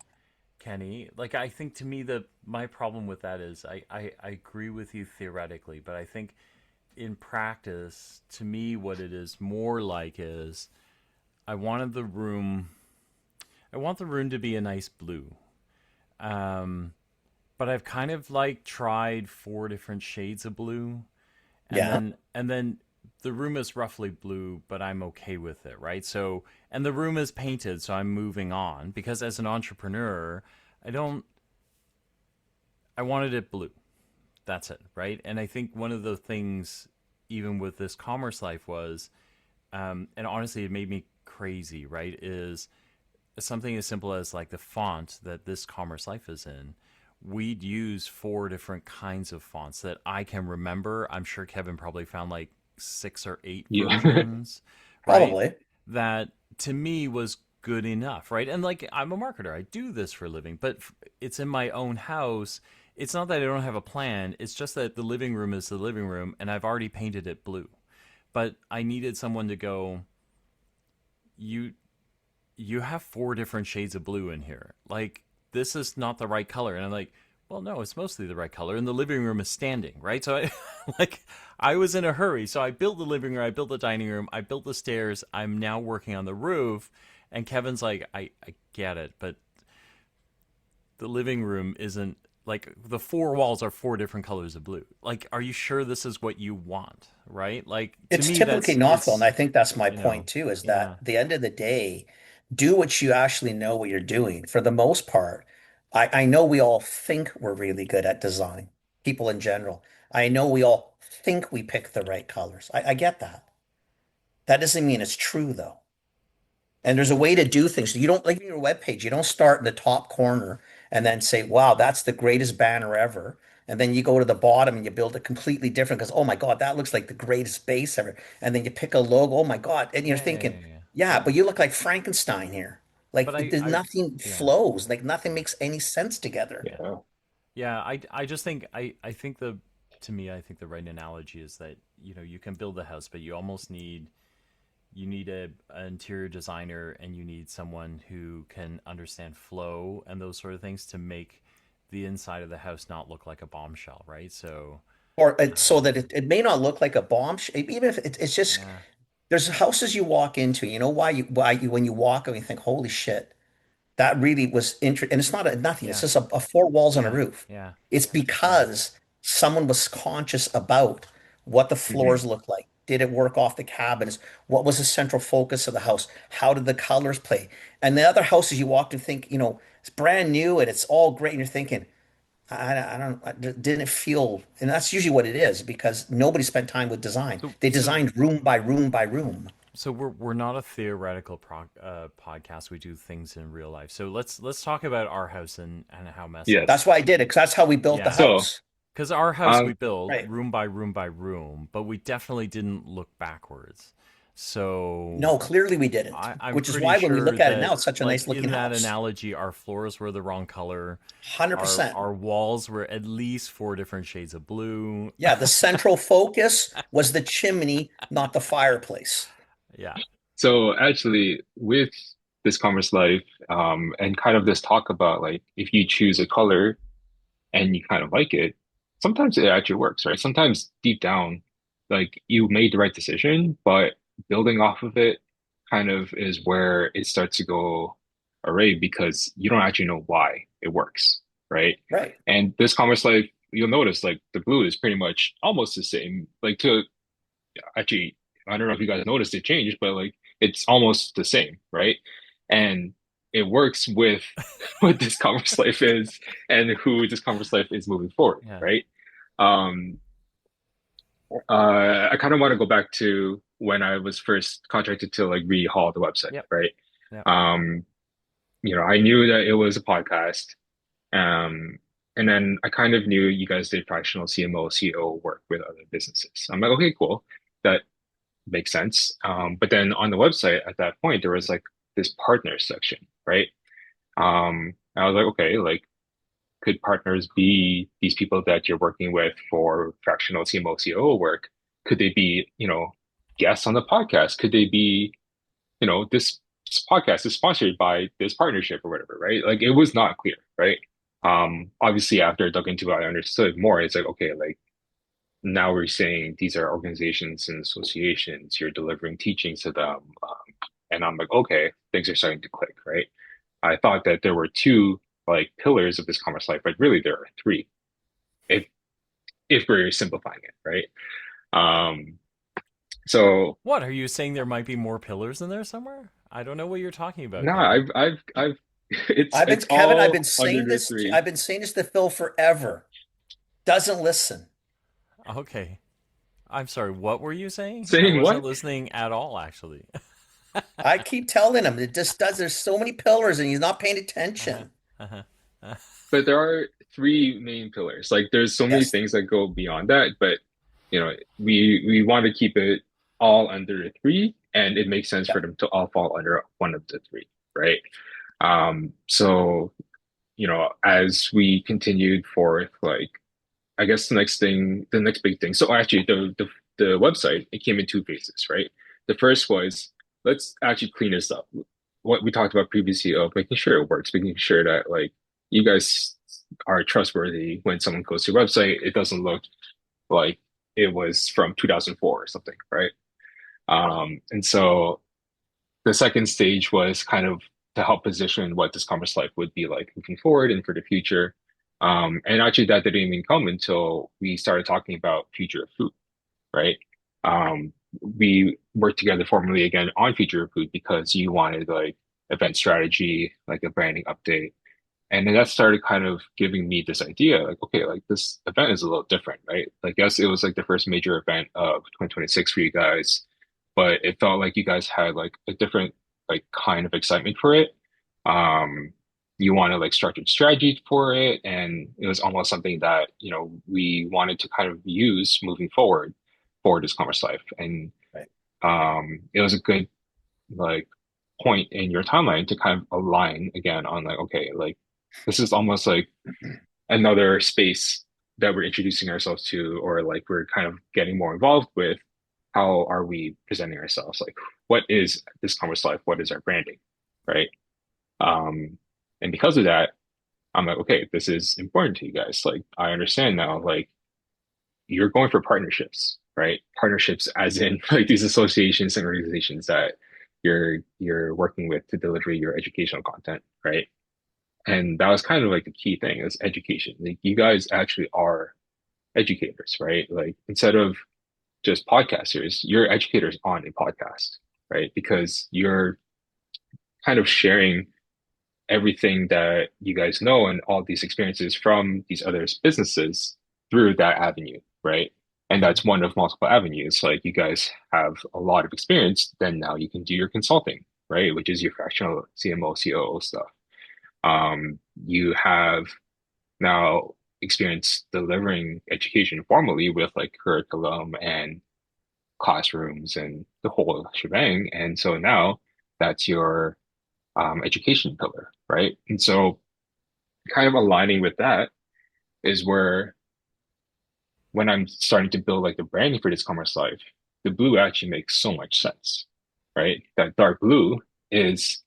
Kenny, like I think to me the my problem with that is I agree with you theoretically, but I think in practice, to me, what it is more like is I wanted the room. I want the room to be a nice blue. Um, but I've kind of like tried four different shades of blue, Yeah. and then the room is roughly blue, but I'm okay with it, right? So and the room is painted, so I'm moving on because as an entrepreneur, I don't. I wanted it blue. That's it, right? And I think one of the things, even with this commerce life, was, and honestly, it made me crazy, right? Is something as simple as like the font that this commerce life is in. We'd use four different kinds of fonts that I can remember. I'm sure Kevin probably found like six or eight Yeah. versions, right? Probably. That to me was good enough, right? And like I'm a marketer, I do this for a living, but it's in my own house. It's not that I don't have a plan, it's just that the living room is the living room and I've already painted it blue. But I needed someone to go, you you have four different shades of blue in here. Like, this is not the right color. And I'm like, well, no, it's mostly the right color. And the living room is standing, right? So I, like, I was in a hurry. So I built the living room, I built the dining room, I built the stairs. I'm now working on the roof. And Kevin's like, I get it, but the living room isn't like the four walls are four different colors of blue. Like, are you sure this is what you want? Right? Like, to It's me, typically that's, not, Phil, and it's, I think that's my you know, point too, is that yeah. at the end of the day, do what you actually know what you're doing. For the most part, I know we all think we're really good at design, people in general. I know we all think we pick the right colors. I get that. That doesn't mean it's true though. And there's a way to do things. You don't like your webpage, you don't start in the top corner and then say, wow, that's the greatest banner ever. And then you go to the bottom and you build it completely different because, oh my God, that looks like the greatest base ever. And then you pick a logo, oh my God. And you're Yeah, yeah, thinking, yeah, yeah. yeah, but you look like Frankenstein here. But Like there's I, nothing yeah. flows, like nothing makes any sense together. Yeah. Yeah, I just think I think the to me I think the right analogy is that you can build a house, but you almost need you need an interior designer and you need someone who can understand flow and those sort of things to make the inside of the house not look like a bombshell, right? So, Or so that um, it may not look like a bomb, even if it's just yeah, there's houses you walk into, you know why you when you walk and you think, holy shit. That really was interesting. And it's not nothing. It's yeah, just a four walls on a yeah, roof. yeah, It's yeah, because someone was conscious about what the Hmm. floors look like. Did it work off the cabinets? What was the central focus of the house? How did the colors play? And the other houses you walked and think, it's brand new and it's all great. And you're thinking, I don't, didn't it feel, and that's usually what it is because nobody spent time with design. so They so designed room by room by room. so we're not a theoretical podcast. We do things in real life. So let's talk about our house and how messy it That's Yes. why is. I did it because that's how we built the Yeah. So, house. Because our house we um, built Right. room by room by room, but we definitely didn't look backwards. So No, clearly we didn't. I'm Which is pretty why when we sure look at it that, now, it's such a like, nice looking in that house. analogy, our floors were the wrong color. Our 100%. our walls were at least four different shades of blue. Yeah, the central focus was the chimney, not the fireplace. Yeah. So actually, with this Commerce Life, and kind of this talk about like if you choose a color and you kind of like it, sometimes it actually works, right? Sometimes deep down, like you made the right decision, but building off of it kind of is where it starts to go array because you don't actually know why it works, right? Right. And this Commerce Life, you'll notice like the blue is pretty much almost the same. Like to actually, I don't know if you guys noticed it changed, but like it's almost the same, right? And it works with what this Commerce Life is and who this Commerce Life is moving forward, Yeah. right? Um, I kind of want to go back to when I was first contracted to like rehaul the website, Yep. right? Yep. Um, I knew that it was a podcast. Um, and then I kind of knew you guys did fractional CMO, CEO work with other businesses. I'm like, okay, cool. That makes sense. But then on the website at that point, there was like this partner section, right? I was like, okay, like could partners be these people that you're working with for fractional CMO, COO work? Could they be, guests on the podcast? Could they be, this podcast is sponsored by this partnership or whatever, right? Like it was not clear, right? Obviously after I dug into it, I understood more. It's like, okay, like now we're saying these are organizations and associations, you're delivering teachings to them. And I'm like, okay, things are starting to click, right? I thought that there were two like pillars of this commerce life, but really there are three, if we're simplifying it, right? Um, so What are you saying? There might be more pillars in there somewhere? I don't know what you're talking about, no, Kevin. I've I've been it's Kevin, all under the three. I've been saying this to Phil forever. Doesn't listen. Okay. I'm sorry. What were you saying? I Saying wasn't what? listening at all, actually. I keep telling him it just does. There's so many pillars and he's not paying Uh-huh. attention. Uh-huh. But there are three main pillars. Like there's so many Yes. things that go beyond that, but we want to keep it all under the three, and it makes sense Yeah. for them to all fall under one of the three, right? So as we continued forth, like I guess the next big thing. So actually, the website it came in two phases, right? The first was let's actually clean this up. What we talked about previously of making sure it works, making sure that like you guys are trustworthy when someone goes to your website. It doesn't look like it was from 2004 or something, right? And so the second stage was kind of to help position what this commerce life would be like moving forward and for the future. And actually, that didn't even come until we started talking about future of food, right? Um, we worked together formally again on future of food because you wanted like event strategy, like a branding update. And then that started kind of giving me this idea, like, okay, like this event is a little different, right? Like, yes, it was like the first major event of 2026 for you guys, but it felt like you guys had like a different like kind of excitement for it. Um, you wanted like structured strategy for it, and it was almost something that, we wanted to kind of use moving forward for this commerce life. And Right. it was a good like point in your timeline to kind of align again on like, okay, like this is almost like another space that we're introducing ourselves to, or like we're kind of getting more involved with. How are we presenting ourselves? Like, what is this commerce life? What is our branding? Right. Um, and because of that, I'm like, okay, this is important to you guys. Like, I understand now, like, you're going for partnerships, right? Partnerships as in like these associations and organizations that you're working with to deliver your educational content, right? And that was kind of like the key thing is education. Like you guys actually are educators, right? Like instead of just podcasters, you're educators on a podcast, right? Because you're kind of sharing everything that you guys know and all these experiences from these other businesses through that avenue, right? And Mhm. that's one of multiple avenues. Like you guys have a lot of experience, then now you can do your consulting, right? Which is your fractional CMO, COO stuff. You have now experience delivering education formally with like curriculum and classrooms and the whole shebang. And so now that's your education pillar, right? And so kind of aligning with that is where when I'm starting to build like the branding for this commerce life, the blue actually makes so much sense, right? That dark blue is,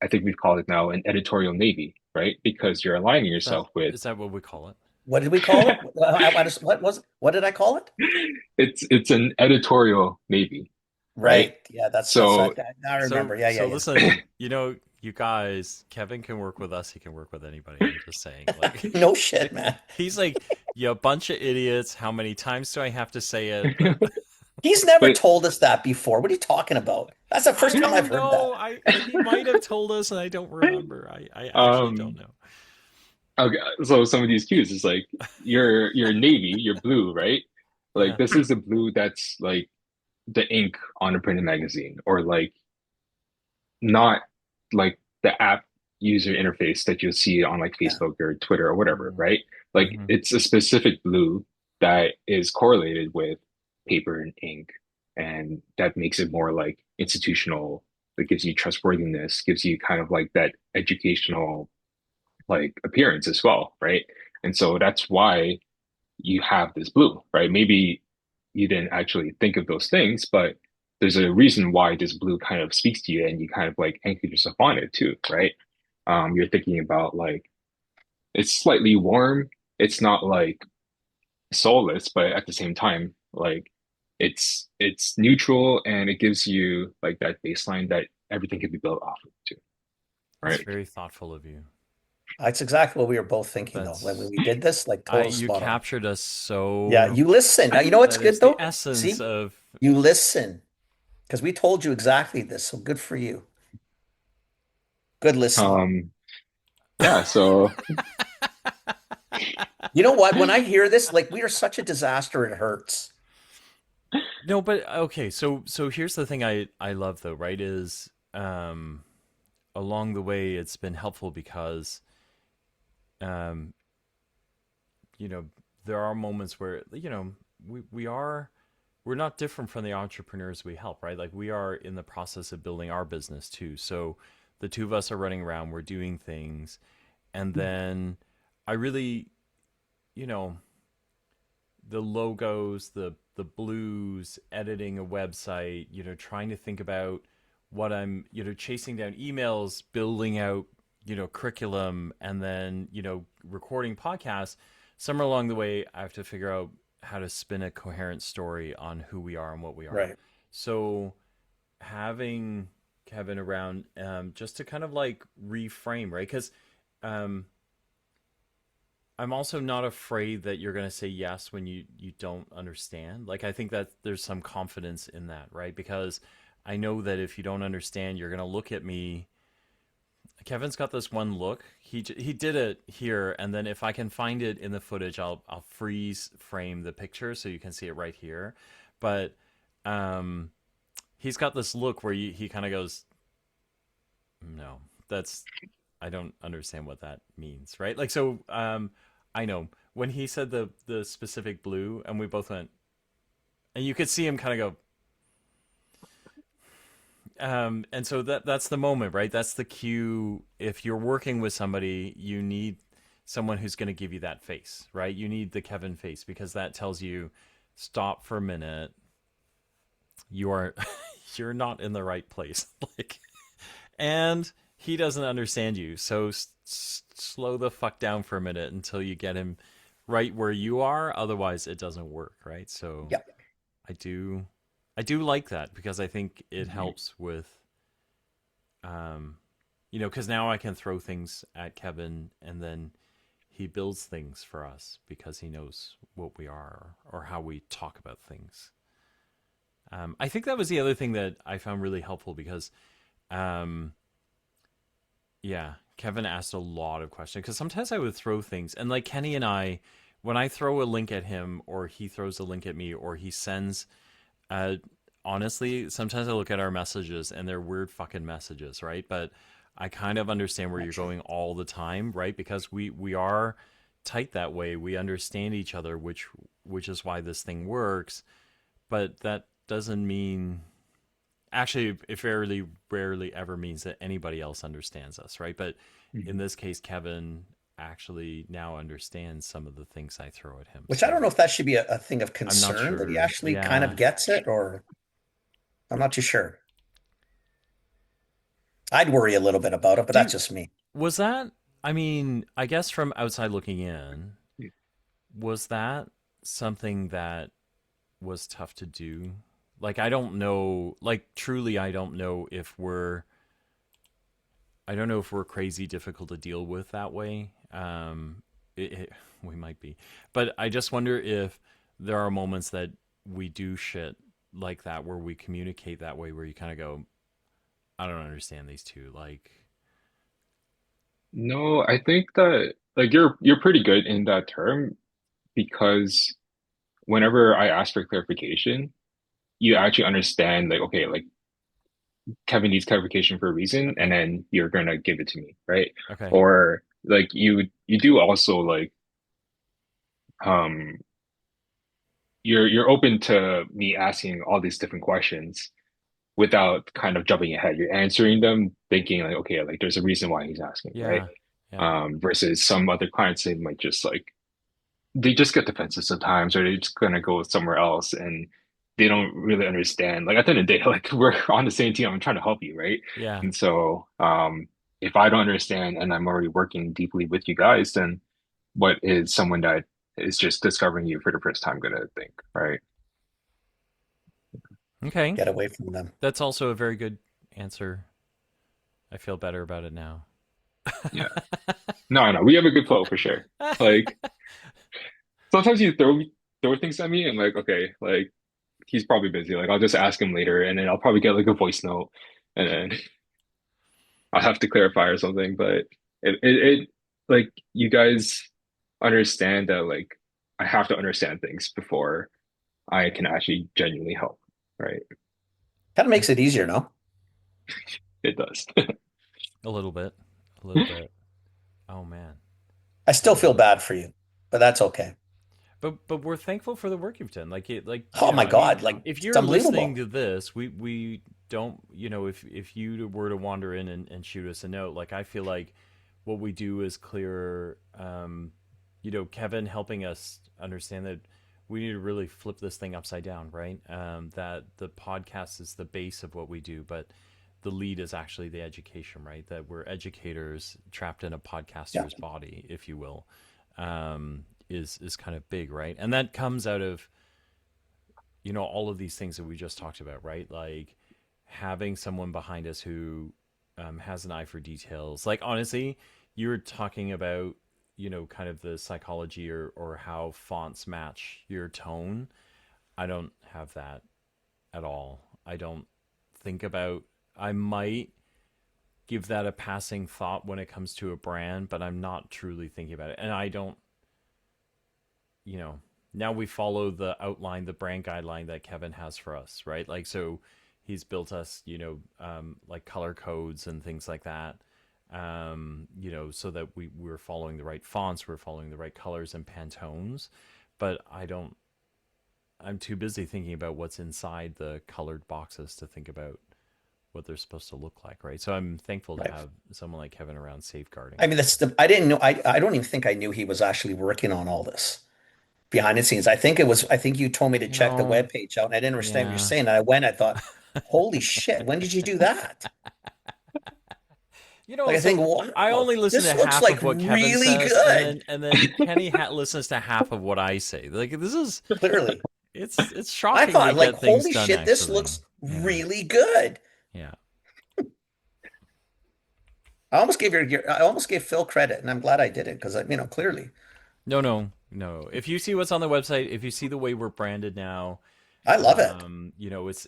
I think we've called it now an editorial navy, right? Because you're aligning Is that yourself with is that what we call it? What did we call it? What was it? What did I call it? it's an editorial navy, right? Right. Yeah, that's So now I remember. So Yeah, yeah, so yeah. listen, you guys, Kevin can work with us. He can work with anybody. I'm just saying, like, No shit, man. he's like, you bunch of idiots. How many times do I have to say it? But He's never but told us that before. What are you talking about? That's the I first time I've don't heard that. know. He might have told us, and I don't remember. I actually don't um know. okay, so some of these cues is like you're navy, you're blue, right? Like Yeah. this is the blue that's like the ink on a printed magazine, or like not like the app user interface that you'll see on like Yeah. Facebook or Twitter or whatever, Mm-hmm. right? Like Mm-hmm. it's a specific blue that is correlated with paper and ink, and that makes it more like institutional. That gives you trustworthiness, gives you kind of like that educational like appearance as well, right? And so that's why you have this blue, right? Maybe you didn't actually think of those things, but there's a reason why this blue kind of speaks to you and you kind of like anchor yourself on it too, right? You're thinking about like it's slightly warm. It's not like soulless, but at the same time, like it's neutral and it gives you like that baseline that everything can be built off of too, That's right? very thoughtful of you. That's exactly what we were both thinking though when That's we did this. Like I total you spot on. captured us Yeah, so you listen. Now you know what's that it's good the though? essence See, of you listen because we told you exactly this. So good for you. Good listening. Um, yeah, so You know what? When I hear this, like we are such a disaster, it hurts. no, but okay, so here's the thing I love though, right? Is along the way it's been helpful because um you know there are moments where we're not different from the entrepreneurs we help, right? Like we are in the process of building our business too. So the two of us are running around, we're doing things, and then I really, you know, the logos, the blues, editing a website, trying to think about what I'm, chasing down emails, building out, curriculum, and then, recording podcasts. Somewhere along the way, I have to figure out how to spin a coherent story on who we are and what we are. Right. So having Kevin around, just to kind of like reframe, right? Because um, I'm also not afraid that you're going to say yes when you don't understand. Like I think that there's some confidence in that, right? Because I know that if you don't understand, you're going to look at me. Kevin's got this one look. He did it here, and then if I can find it in the footage, I'll freeze frame the picture so you can see it right here. But um, he's got this look where he kind of goes, no, that's I don't understand what that means, right? Like so I know when he said the specific blue and we both went and you could see him kind of go and so that's the moment, right? That's the cue. If you're working with somebody, you need someone who's going to give you that face, right? You need the Kevin face because that tells you stop for a minute. You are you're not in the right place. Like and he doesn't understand you. So slow the fuck down for a minute until you get him right where you are. Otherwise, it doesn't work, right? So Yeah. I do, I do like that because I think it helps with, um, because now I can throw things at Kevin and then he builds things for us because he knows what we are or how we talk about things. I think that was the other thing that I found really helpful because um, yeah, Kevin asked a lot of questions because sometimes I would throw things, and like Kenny and I, when I throw a link at him, or he throws a link at me, or he sends, uh, honestly, sometimes I look at our messages and they're weird fucking messages, right? But I kind of understand where you're Gotcha. going all the time, right? Because we are tight that way. We understand each other, which is why this thing works. But that doesn't mean actually it very rarely ever means that anybody else understands us, right? But in Mhm. this case, Kevin actually now understands some of the things I throw at him. Which I don't know So if that should be a thing of I'm not concern that he sure. actually kind Yeah. of gets it, or I'm not too sure. I'd worry a little bit about it, but Do that's you, just me. was that I mean, I guess from outside looking in, was that something that was tough to do? Like I don't know, like truly I don't know if we're crazy difficult to deal with that way. We might be, but I just wonder if there are moments that we do shit like that where we communicate that way, where you kind of go, I don't understand these two. Like, No, I think that like you're pretty good in that term because whenever I ask for clarification, you actually understand like okay, like Kevin needs clarification for a reason, and then you're gonna give it to me, right? okay, Or like you do also like um you're open to me asking all these different questions without kind of jumping ahead. You're answering them thinking like, okay, like there's a reason why he's asking, right? yeah, yeah, Versus some other clients, they might just like they just get defensive sometimes, or they're just gonna go somewhere else and they don't really understand. Like at the end of the day, like we're on the same team. I'm trying to help you, right? yeah. And so if I don't understand and I'm already working deeply with you guys, then what is someone that is just discovering you for the first time gonna think, right? Okay, Get away from them. that's also a very good answer. I feel better about it now. Yeah. No, no, we have a good flow for sure. Like sometimes you throw things at me and like, okay, like he's probably busy. Like I'll just ask him later and then I'll probably get like a voice note and then I'll have to clarify or something. But it like you guys understand that like I have to understand things before I can actually genuinely help, right? Kind of makes it easier, no? It does. A little bit, a little bit. Oh man. I still feel Um, bad for you, but that's okay. but we're thankful for the work you've done. Oh my I mean, God, like if it's you're listening unbelievable. to this, we don't, if you were to wander in and shoot us a note, like I feel like what we do is clear. Kevin helping us understand that we need to really flip this thing upside down, right? That the podcast is the base of what we do, but the lead is actually the education, right? That we're educators trapped in a Yeah. podcaster's body, if you will, is kind of big, right? And that comes out of all of these things that we just talked about, right? Like having someone behind us who has an eye for details. Like honestly, you were talking about kind of the psychology or how fonts match your tone. I don't have that at all. I don't think about. I might give that a passing thought when it comes to a brand, but I'm not truly thinking about it. And I don't, now we follow the outline, the brand guideline that Kevin has for us, right? Like, so he's built us, like color codes and things like that. So that we're following the right fonts, we're following the right colors and Pantones. But I'm too busy thinking about what's inside the colored boxes to think about what they're supposed to look like, right? So I'm thankful to Right. have someone like Kevin around safeguarding I mean, us. I didn't know, I don't even think I knew he was actually working on all this behind the scenes. I think you told me to check the No, webpage out and I didn't understand what you're yeah. saying. And I went, I thought, holy shit, when did you do that? Like, I think, So I wow, only listen this to looks half like of what Kevin really says, and good. then Kenny listens to half of what I say. Like this is Clearly. it's I shocking we thought, like, get things holy done. shit, this Actually, looks yeah, really good. yeah. I almost gave Phil credit, and I'm glad I did it because clearly No, no, no. If you see what's on the website, if you see the way we're branded now, I love it.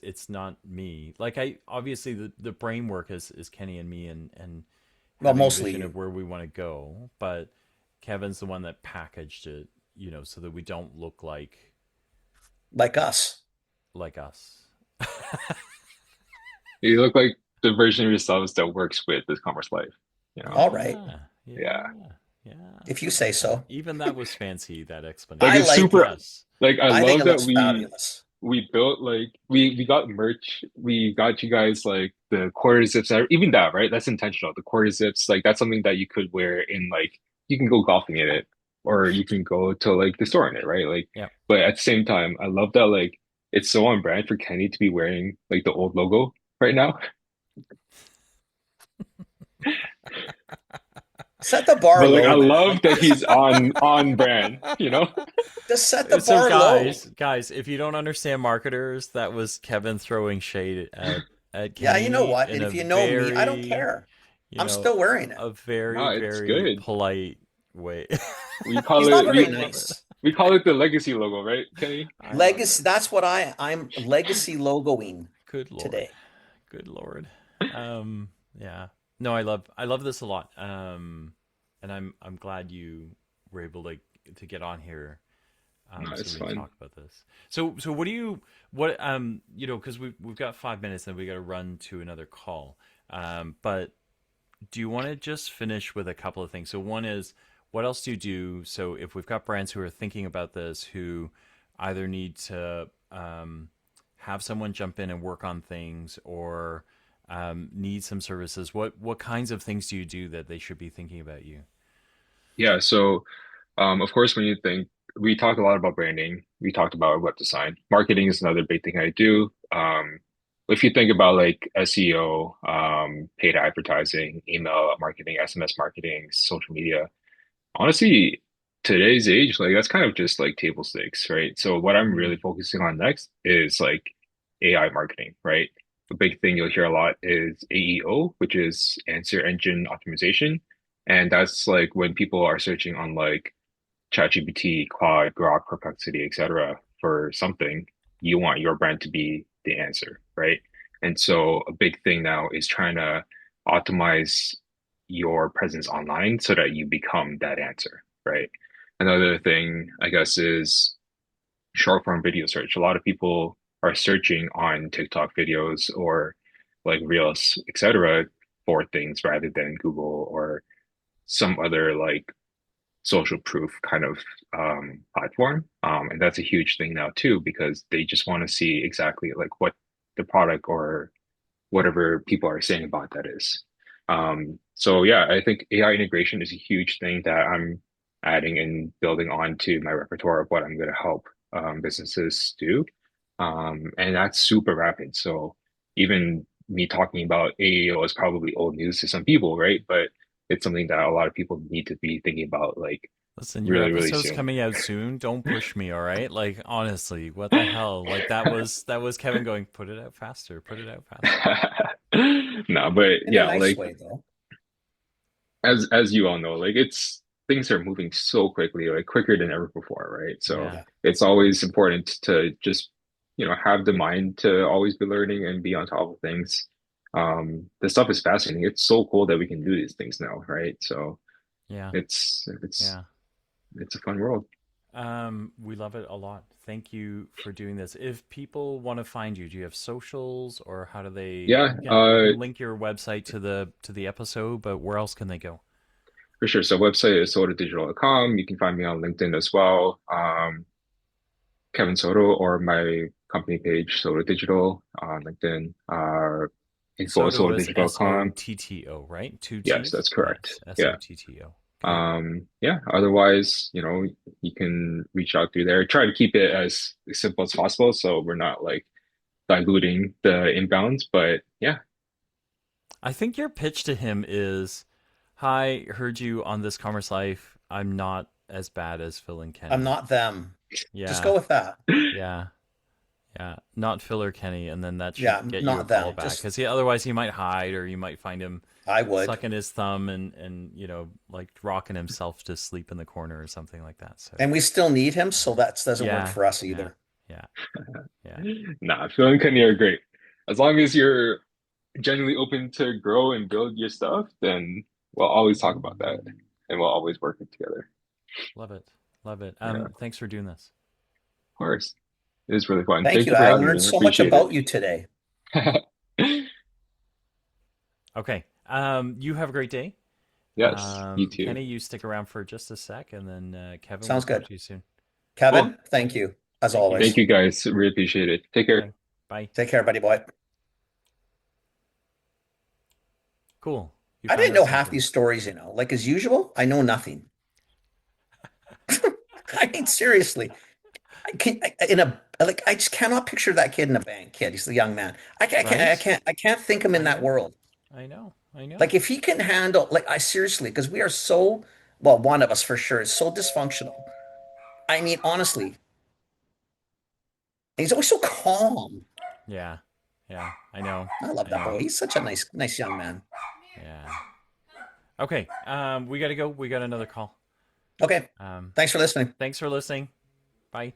it's not me. Like I obviously the brain work is Kenny and me and Well, having a mostly vision of you, where we want to go, but Kevin's the one that packaged it, so that we don't look like us. like us. You look like the version of yourselves that works with this commerce life, you know? All right, Yeah, Yeah. yeah, yeah. if you I say like that. so. Even that was fancy. That Like I explanation. it's like super it. Yes. like I I think love it that looks we fabulous. we built like we got merch. We got you guys like the quarter zips, even that, right? That's intentional. The quarter zips, like that's something that you could wear in like you can go golfing in it, or you can go to like the store in it, right? Like, Yeah. but at the same time, I love that like it's so on brand for Kenny to be wearing like the old logo right now. Set the bar But like I low, man. love Like that just he's on brand, you know? just set the So bar low. guys, if you don't understand marketers, that was Kevin throwing shade at Yeah, you know Kenny what? in And a if you know me, I don't very, care. you I'm know, still wearing it. a very No, it's very good. polite way. We He's call not it very I we love it. nice. we call it the legacy logo, right, Kenny? I love it. Legacy, that's what I'm legacy logoing Good lord. today. Good lord. Yeah. No, I love this a lot. And I'm glad you were able to get on here No, so it's we can fun. talk about this. So what do you what because we've got 5 minutes and we got to run to another call. But do you want to just finish with a couple of things? So one is, what else do you do? So if we've got brands who are thinking about this, who either need to have someone jump in and work on things, or need some services, what kinds of things do you do that they should be thinking about you? Yeah, so of course when you think we talked a lot about branding, we talked about web design. Marketing is another big thing I do. If you think about like SEO, paid advertising, email marketing, SMS marketing, social media, honestly, today's age, like that's kind of just like table stakes, right? So what I'm really Mm. focusing on next is like AI marketing, right? The big thing you'll hear a lot is AEO, which is answer engine optimization. And that's like when people are searching on like ChatGPT, Claude, Grok, Perplexity, etc. for something, you want your brand to be the answer, right? And so a big thing now is trying to optimize your presence online so that you become that answer, right? Another thing, I guess, is short form video search. A lot of people are searching on TikTok videos or like Reels, etc., for things rather than Google or some other like social proof kind of platform. And that's a huge thing now too, because they just want to see exactly like what the product or whatever people are saying about that is. So yeah, I think AI integration is a huge thing that I'm adding and building onto my repertoire of what I'm going to help businesses do. And that's super rapid. So even me talking about AEO is probably old news to some people, right? But it's something that a lot of people need to be thinking about like Listen, your really, really episode's soon. coming out soon. Don't push me, all right? Like, honestly, what the hell? Like, that was Kevin going, put it out faster, put it out faster. No, but In a yeah, nice like way, though. as you all know, like it's things are moving so quickly, like quicker than ever before, right? So Yeah, Yeah. it's always important to just, have the mind to always be learning and be on top of things. The stuff is fascinating. It's so cool that we can do these things now, right? So yeah, it's yeah. it's a fun world. We love it a lot. Thank you for doing this. If people want to find you, do you have socials, or how do they? Yeah, We can link your website to the episode, but where else can they go? for sure. So website is sotodigital.com. You can find me on LinkedIn as well. Kevin Soto or my company page, Soto Digital on LinkedIn. Info at Soto is sotodigital.com. Sotto, right? Two Yes, T's? that's correct. Yes, Yeah. Sotto. Okay. Yeah. Otherwise, you can reach out through there. Try to keep it as simple as possible, so we're not like diluting the inbounds. But yeah, I think your pitch to him is, "Hi, heard you on this Commerce Life. I'm not as bad as Phil and I'm Kenny." not them. Just Yeah, go with that. yeah, yeah. Not Phil or Kenny, and then that should Yeah, get you a not call them. back. Just Because otherwise he might hide, or you might find him I would. sucking his thumb and like rocking himself to sleep in the corner or something like that. So And we still need him, so that doesn't work yeah, for us yeah, either. yeah, yeah. nah, Phil and Kenny are great. As long as you're genuinely open to grow and build your stuff, then we'll always talk about that and we'll always work it together. Love it, love it. Yeah, of Thanks for doing this. course. It is really fun. Thank Thank you. you for I having learned me. I so much appreciate about you today. it. Okay. You have a great day. Yes, you too. Kenny, you stick around for just a sec, and then Kevin, we'll Sounds talk good. to you soon. Cool. Kevin, thank you. as Thank you. Thank always. you guys. Really appreciate it. Take care. Okay. Bye. Take care, buddy boy. Cool. You I found didn't know us half something. these stories, Like as usual, I know nothing. I mean, seriously. I just cannot picture that kid in a bank. Kid, he's the young man. Right? I can't think him in I that know. world. I know. I know. Like if he can handle, I seriously, because we are so, well, one of us for sure is so dysfunctional. I mean, honestly, and he's always so calm. Yeah. Yeah. I know. I love I that know. boy. He's such a nice young man. Yeah. Okay. We got to go. We got another call. Okay, Um, thanks for listening. thanks for listening. Bye.